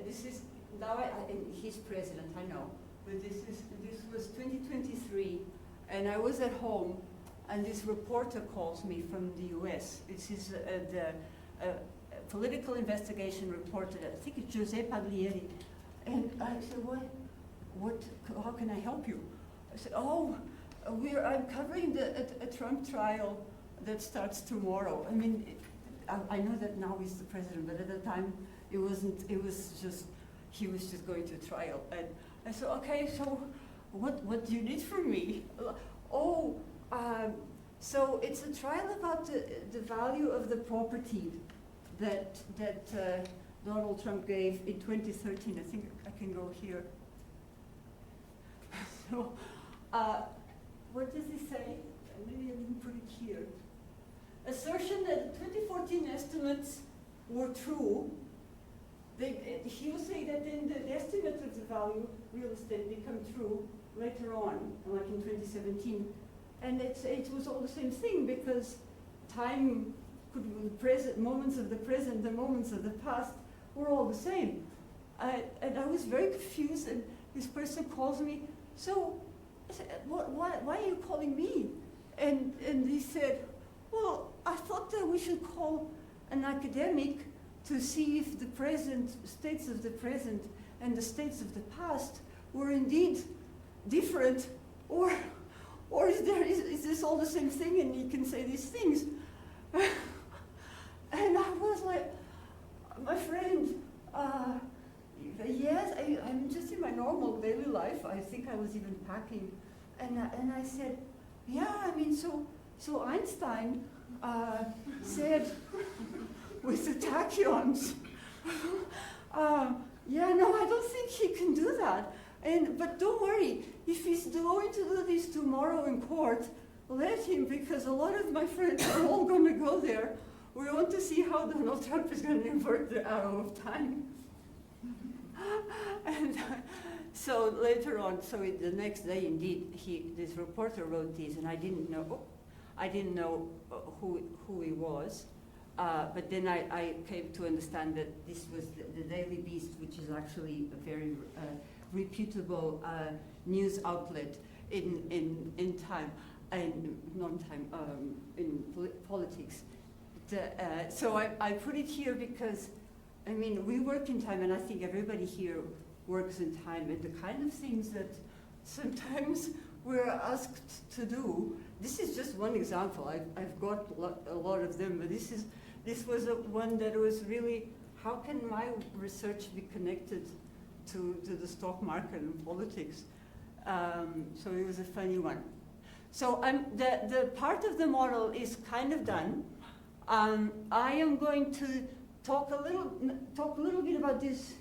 [SPEAKER 2] This is, now and he's president, I know. But this was 2023, and I was at home, and this reporter calls me from the US. This is the political investigation reporter, I think it's Jose Paglieri. And I said, how can I help you? I said, oh, I'm covering a Trump trial that starts tomorrow. I mean, I know that now he's the president, but at the time he was just going to trial. And I said, okay, so what do you need from me? Oh, so it's a trial about the value of the property that Donald Trump gave in 2013. I think I can go here. So, what does he say? Maybe I didn't put it here. Assertion that the 2014 estimates were true. He will say that then the estimate of the value of real estate become true later on, like in 2017. And it was all the same thing because time could be the present, moments of the present, the moments of the past were all the same. And I was very confused, and this person calls me, so I said, why are you calling me? And he said, well, I thought that we should call an academic to see if the present, states of the present and the states of the past were indeed different, or is this all the same thing and you can say these things? And I was like, my friend, yes, I'm just in my normal daily life. I think I was even packing. And I said, yeah, I mean, so Einstein said with the tachyons, yeah, no, I don't think he can do that. But don't worry, if he's going to do this tomorrow in court, let him, because a lot of my friends are all going to go there. We want to see how Donald Trump is going to invert the arrow of time. And so later on, the next day, indeed, this reporter wrote this, and I didn't know who he was. But then I came to understand that this was the Daily Beast, which is actually a very reputable news outlet in time, in non-time, in politics. So I put it here because, I mean, we work in time, and I think everybody here works in time, and the kind of things that sometimes we're asked to do. This is just one example. I've got a lot of them, but this was one that was really, how can my research be connected to the stock market and politics? So it was a funny one. So the part of the model is kind of done. I am going to talk a little bit about this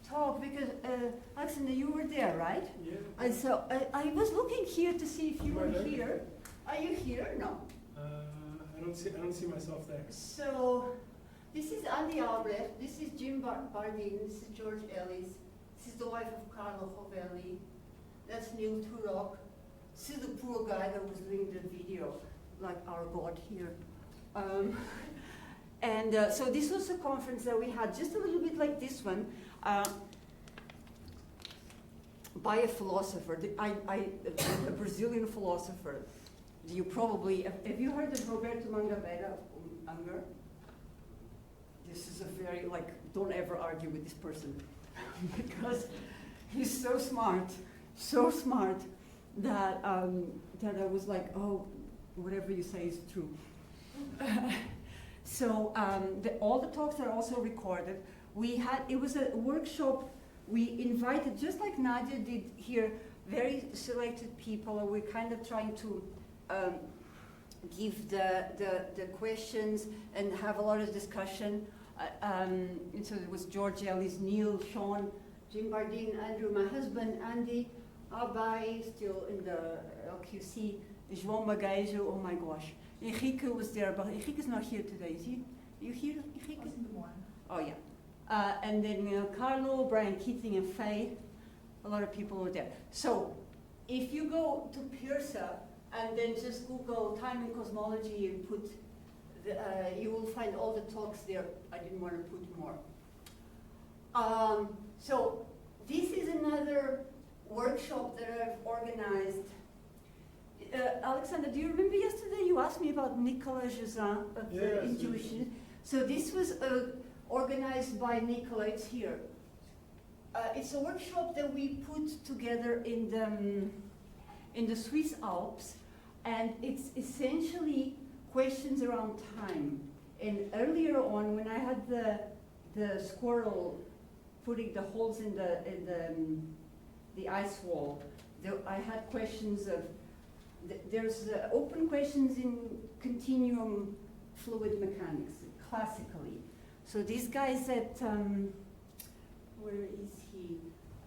[SPEAKER 2] talk because Alexander, you were there, right?
[SPEAKER 6] Yeah.
[SPEAKER 2] And so I was looking here to see if you were here. Are you here? No.
[SPEAKER 6] I don't see myself there.
[SPEAKER 2] So this is Andy Albrecht. This is Jim Bardeen. This is George Ellis. This is the wife of Carlo Hovelli. That's Neil Turok. This is the poor guy that was doing the video, like our God here. So this was a conference that we had, just a little bit like this one, by a philosopher, a Brazilian philosopher. You probably, have you heard of Roberto Mangabeira Unger? This is a very, don't ever argue with this person because he's so smart that I was like, oh, whatever you say is true. So all the talks are also recorded. It was a workshop. We invited, just like Nadia did here, very selected people, and we're kind of trying to give the questions and have a lot of discussion. And so it was George Ellis, Neil, Sean, Jim Bardeen, Andrew, my husband, Andy, Abai, still in the LQC, João Magajo, oh my gosh. Enrique was there, but Enrique's not here today, is he? Are you here, Enrique?
[SPEAKER 1] I was in the morning.
[SPEAKER 2] Oh yeah. And then Carlo, Brian Keating, and Faye, a lot of people were there. So if you go to PIRSA and then just Google time and cosmology and put, you will find all the talks there. I didn't want to put more. So this is another workshop that I've organized. Alexander, do you remember yesterday you asked me about Nicolas Jezin of the intuition? So this was organized by Nicolas. It's here. It's a workshop that we put together in the Swiss Alps, and it's essentially questions around time. And earlier on, when I had the squirrel putting the holes in the ice wall. I had questions of, there's open questions in continuum fluid mechanics, classically. So these guys at, where is he?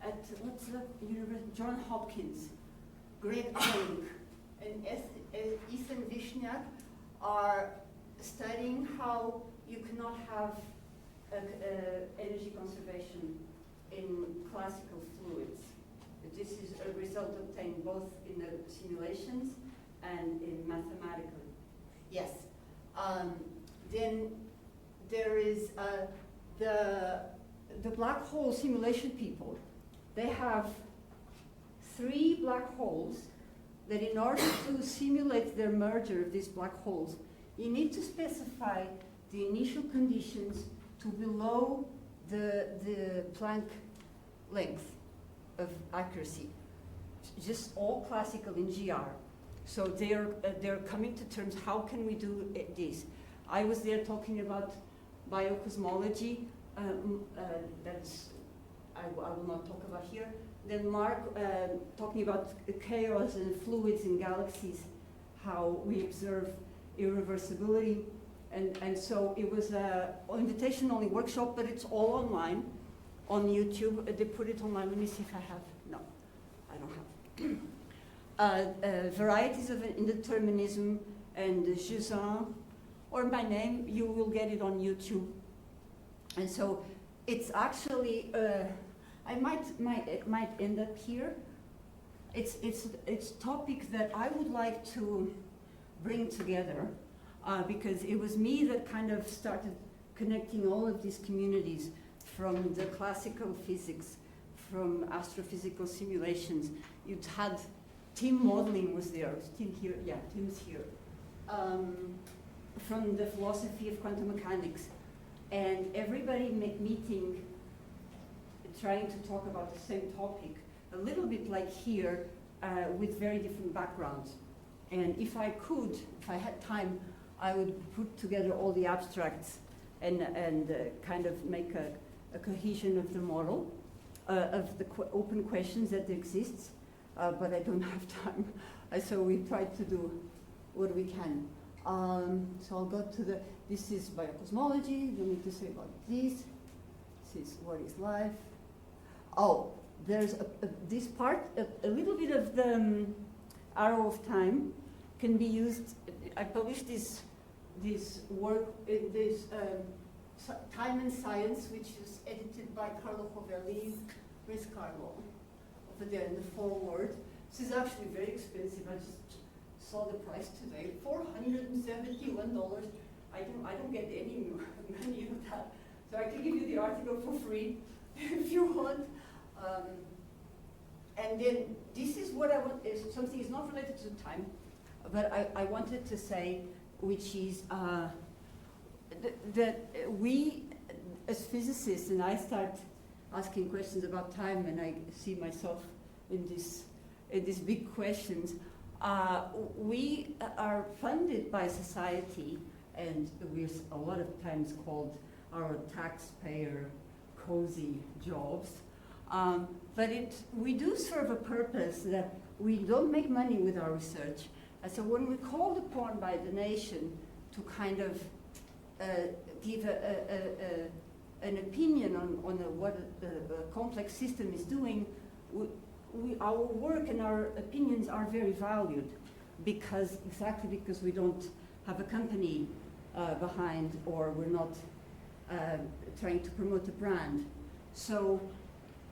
[SPEAKER 2] At, what's the university? John Hopkins, Greg Frank, and Ethan Vishniak are studying how you cannot have energy conservation in classical fluids. This is a result obtained both in the simulations and in mathematically. Yes. Then there is the black hole simulation people. They have 3 black holes that in order to simulate their merger of these black holes, you need to specify the initial conditions to below the Planck length of accuracy. Just all classical in GR. So they're coming to terms, how can we do this? I was there talking about biocosmology, that's, I will not talk about here. Then Mark talking about chaos and fluids in galaxies, how we observe irreversibility. And so it was an invitation-only workshop, but it's all online on YouTube. They put it online. Let me see if I have. No, I don't have. Varieties of indeterminism and Juzin, or my name, you will get it on YouTube. And so it's actually, I might end up here. It's topic that I would like to bring together. Because it was me that kind of started connecting all of these communities from the classical physics, from astrophysical simulations. You had Tim modeling was there. Is Tim here? Yeah, Tim's here. From the philosophy of quantum mechanics, and everybody meeting, trying to talk about the same topic, a little bit like here, with very different backgrounds. And if I had time, I would put together all the abstracts and kind of make a cohesion of the model, of the open questions that exists, but I don't have time. So we try to do what we can. So I'll go to this is biocosmology, you need to say about this. This is what is life. Oh, there's this part, a little bit of the arrow of time can be used. I published this work, this Time and Science, which is edited by Carlo Jovelli. Where's Carlo? Over there in the foreword. This is actually very expensive. I just saw the price today, $471. I don't get any money of that, so I can give you the article for free if you want. And then this is what I want. Is something is not related to time, but I wanted to say, which is that we, as physicists, and I start asking questions about time, and I see myself in these big questions. We are funded by society, and we're a lot of times called our taxpayer cozy jobs. But we do serve a purpose that we don't make money with our research. And so when we're called upon by the nation to kind of give an opinion on what a complex system is doing, our work and our opinions are very valued exactly because we don't have a company behind, or we're not trying to promote a brand. So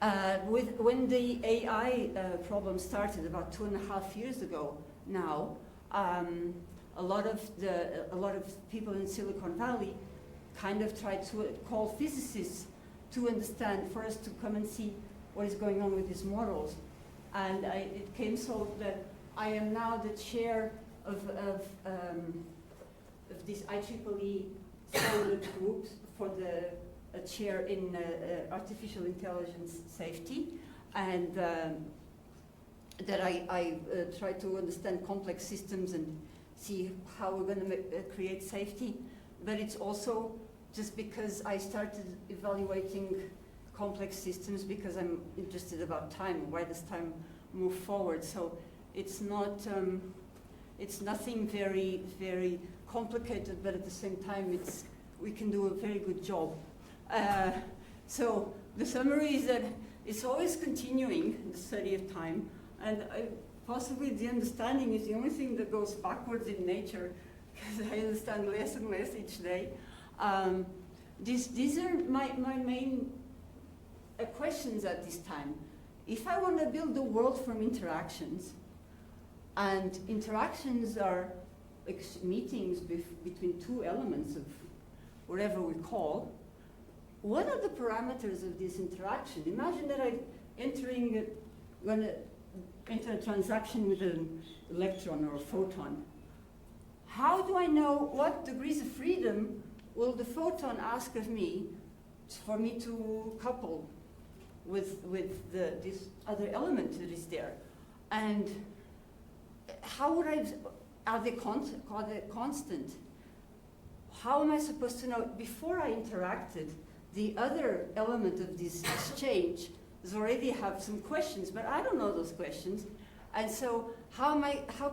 [SPEAKER 2] when the AI problem started about 2.5 years ago now, a lot of people in Silicon Valley kind of tried to call physicists to understand, for us to come and see what is going on with these models. And it came so that I am now the chair of this IEEE standard group for a chair in artificial intelligence safety, and that I try to understand complex systems and see how we're going to create safety. But it's also just because I started evaluating complex systems because I'm interested about time. Why does time move forward? So it's not, it's nothing very, very complicated, but at the same time, we can do a very good job. So the summary is that it's always continuing, the study of time, and possibly the understanding is the only thing that goes backwards in nature, because I understand less and less each day. These are my main questions at this time. If I want to build a world from interactions, and interactions are like meetings between two elements of whatever we call, what are the parameters of this interaction? Imagine that I'm going to enter a transaction with an electron or a photon. How do I know what degrees of freedom will the photon ask of me for me to couple with this other element that is there? And how would are they constant? How am I supposed to know? Before I interacted, the other element of this exchange is already have some questions, but I don't know those questions. And so how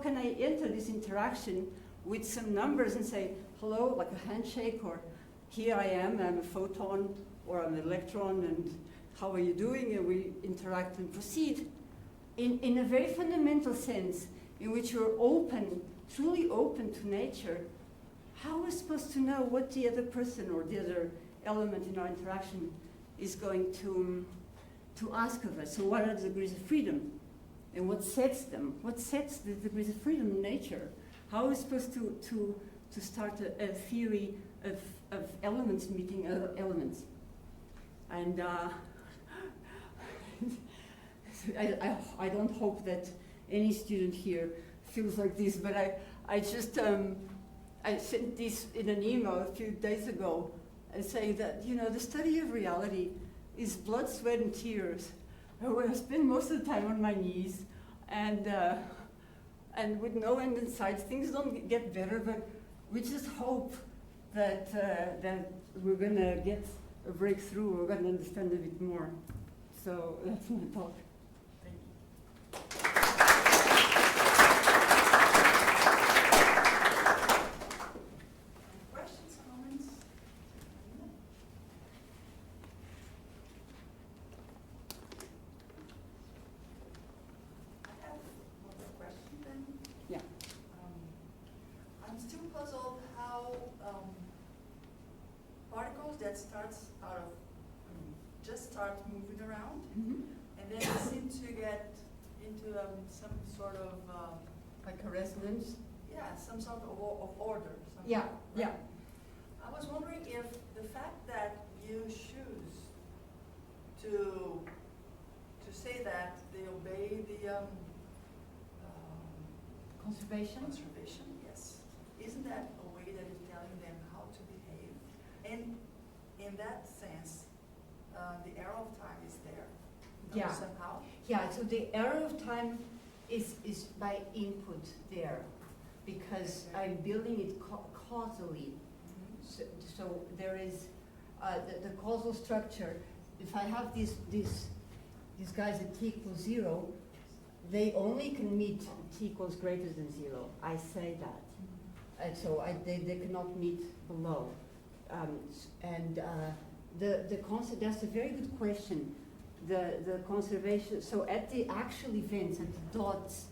[SPEAKER 2] can I enter this interaction with some numbers and say, hello, like a handshake, or here I am, I'm a photon, or I'm an electron, and how are you doing? And we interact and proceed in a very fundamental sense in which you're open, truly open to nature. How are we supposed to know what the other person or the other element in our interaction is going to ask of us? So what are the degrees of freedom? And what sets them? What sets the degrees of freedom in nature? How are we supposed to start a theory of elements meeting other elements? And I don't hope that any student here feels like this, but I just I sent this in an email a few days ago and saying that, you know, the study of reality is blood, sweat, and tears. Where I spend most of the time on my knees, and with no end in sight. Things don't get better, but we just hope that that we're gonna get a breakthrough. We're gonna understand a bit more. So that's my talk. Thank you.
[SPEAKER 1] Questions, comments? I have one question then.
[SPEAKER 2] Yeah.
[SPEAKER 1] I'm still puzzled how particles that just start moving around,
[SPEAKER 2] Mm-hmm.
[SPEAKER 1] and then they seem to get into some sort of
[SPEAKER 2] Like a resonance.
[SPEAKER 1] some sort of order.
[SPEAKER 2] Yeah. Yeah.
[SPEAKER 1] I was wondering if the fact that you choose to say that they obey the
[SPEAKER 2] Conservation.
[SPEAKER 1] conservation, yes, isn't that a way that is telling them how to behave? And in that sense, the arrow of time is there.
[SPEAKER 2] Yeah.
[SPEAKER 1] Somehow.
[SPEAKER 2] Yeah, so the arrow of time is by input there, because I'm building it causally. So there is the causal structure. If I have these guys at t equals 0, they only can meet t equals greater than 0. I say that. And so they cannot meet below. That's a very good question. The conservation, so at the actual events, at the dots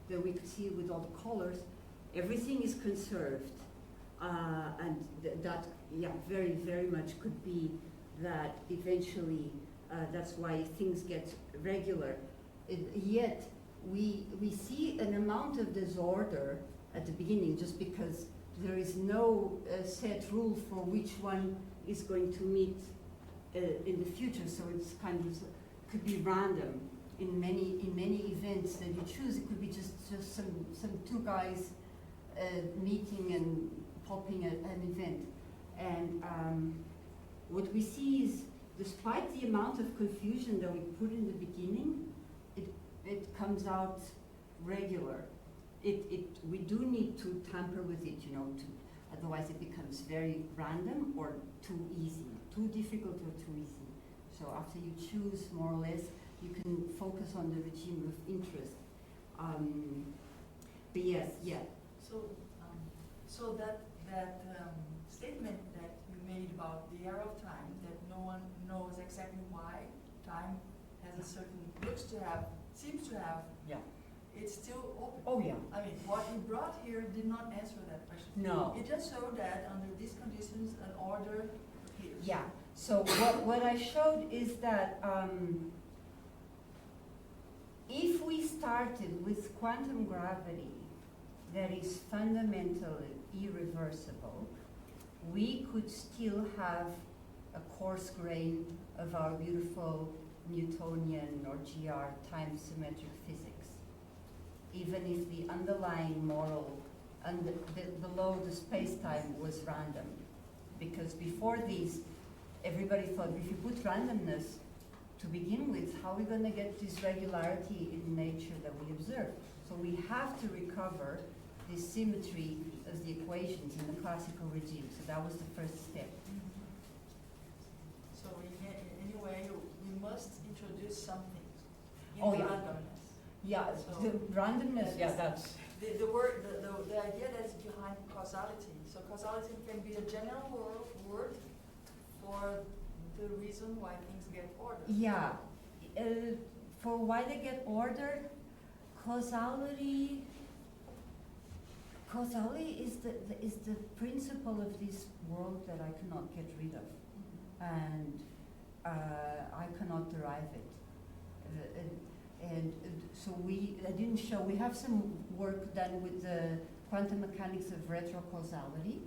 [SPEAKER 2] that we see with all the colors, everything is conserved. And that, yeah, very, very much could be that eventually, that's why things get regular. Yet, we see an amount of disorder at the beginning just because there is no set rule for which one is going to meet in the future. So it's kind of, could be random in many events that you choose. It could be just some two guys meeting and popping an event. And what we see is, despite the amount of confusion that we put in the beginning, it comes out regular. We do need to tamper with it, you know, otherwise it becomes very random or too easy, too difficult or too easy. So after you choose more or less, you can focus on the regime of interest. But yes, yeah.
[SPEAKER 1] So that statement that you made about the arrow of time, that no one knows exactly why time has a certain seems to have.
[SPEAKER 2] Yeah.
[SPEAKER 1] It's still open.
[SPEAKER 2] Oh yeah.
[SPEAKER 1] I mean, what you brought here did not answer that question.
[SPEAKER 2] No.
[SPEAKER 1] It just showed that under these conditions, an order appears.
[SPEAKER 2] Yeah. So what I showed is that if we started with quantum gravity that is fundamentally irreversible, we could still have a coarse grain of our beautiful Newtonian or GR time symmetric physics, even if the underlying model and below the space-time was random. Because before these, everybody thought if you put randomness to begin with, how are we going to get this regularity in nature that we observe? So we have to recover this symmetry of the equations in the classical regime. So that was the first step.
[SPEAKER 1] So anyway, we must introduce something in
[SPEAKER 2] Oh,
[SPEAKER 1] the
[SPEAKER 2] yeah.
[SPEAKER 1] randomness.
[SPEAKER 2] Yeah,
[SPEAKER 1] So-
[SPEAKER 2] the randomness, yeah, that's,
[SPEAKER 1] The idea that's behind causality. So causality can be a general word for the reason why things get ordered.
[SPEAKER 2] yeah. For why they get ordered, causality is the principle of this world that I cannot get rid of, and I cannot derive it. So we have some work done with the quantum mechanics of retrocausality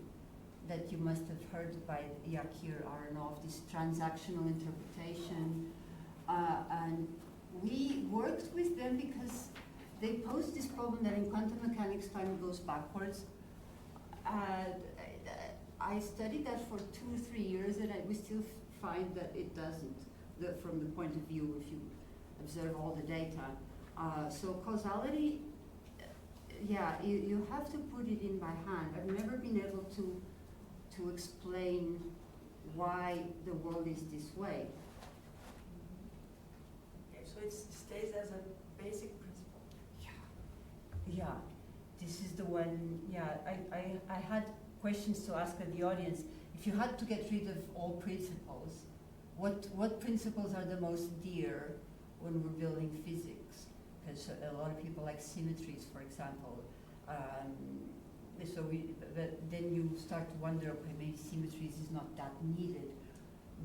[SPEAKER 2] that you must have heard by Yakir Aronov, this transactional interpretation. And we worked with them because they posed this problem that in quantum mechanics time goes backwards. I studied that for 2 or 3 years and we still find that it doesn't, from the point of view if you observe all the data. So causality, yeah, you have to put it in by hand. I've never been able to explain why the world is this way.
[SPEAKER 1] Okay, so it stays as a basic principle.
[SPEAKER 2] Yeah, this is the one, yeah, I had questions to ask of the audience. If you had to get rid of all principles, what principles are the most dear when we're building physics? Because a lot of people like symmetries, for example. But then you start to wonder, okay, maybe symmetries is not that needed.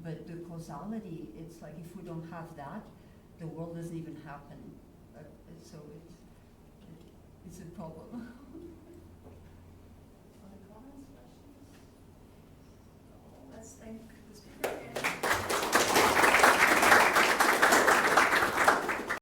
[SPEAKER 2] But the causality, it's like if we don't have that, the world doesn't even happen. So it's a problem.
[SPEAKER 1] Other comments, questions? Let's thank